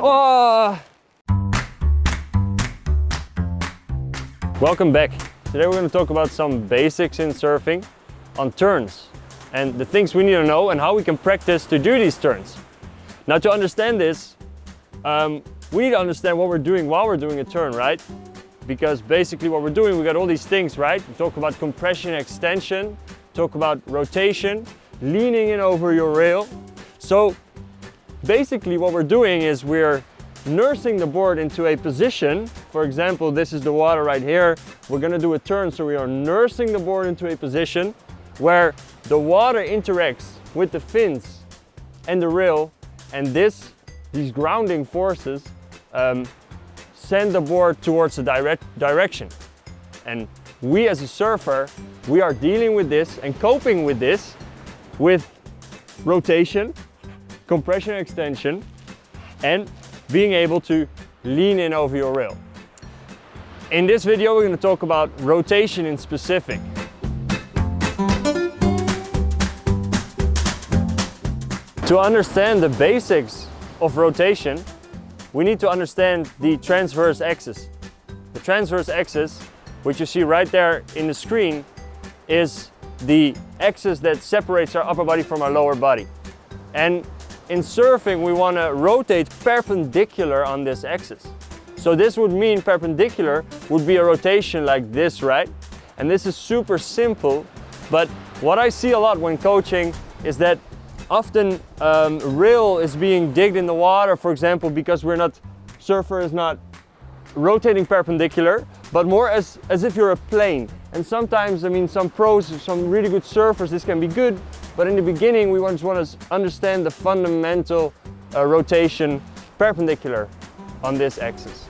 Oh! Welcome back. Today we're going to talk about some basics in surfing on turns and the things we need to know and how we can practice to do these turns. Now, to understand this, we need to understand what we're doing while we're doing a turn, right? Because basically what we're doing, we got all these things, right? We talk about compression, extension, talk about rotation, leaning in over your rail. So basically what we're doing is we're nursing the board into a position. For example, this is the water right here. We're gonna do a turn, so we are nursing the board into a position where the water interacts with the fins and the rail, and these grounding forces send the board towards the direction. And we as a surfer, we are dealing with this and coping with this with rotation, compression, extension, and being able to lean in over your rail. In this video, we're going to talk about rotation in specific. To understand the basics of rotation, we need to understand the transverse axis. The transverse axis, which you see right there in the screen, is the axis that separates our upper body from our lower body. And in surfing, we want to rotate perpendicular on this axis. So this would mean perpendicular would be a rotation like this, right? And this is super simple, but what I see a lot when coaching is that often rail is being digged in the water, for example, because surfer is not rotating perpendicular, but more as if you're a plane. And sometimes, I mean, some pros, some really good surfers, this can be good, but in the beginning, we just want to understand the fundamental rotation perpendicular on this axis.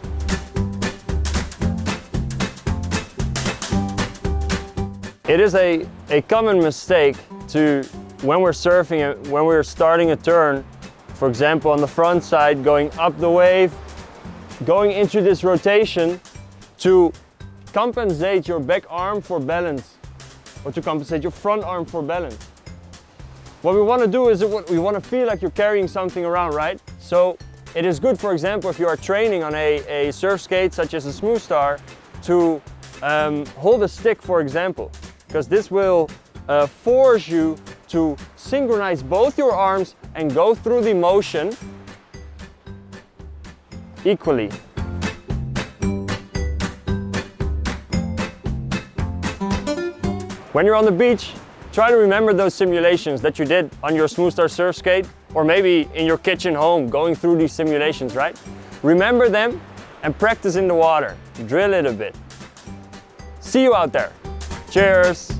It is a common mistake when we're surfing and when we're starting a turn, for example, on the front side, going up the wave, going into this rotation to compensate your back arm for balance, or to compensate your front arm for balance. What we want to do is we want to feel like you're carrying something around, right? So it is good, for example, if you are training on a surf skate such as a Smoothstar, to hold a stick, for example, because this will force you to synchronize both your arms and go through the motion equally. When you're on the beach, try to remember those simulations that you did on your Smoothstar surf skate, or maybe in your kitchen home going through these simulations, right? Remember them and practice in the water. Drill it a bit. See you out there. Cheers.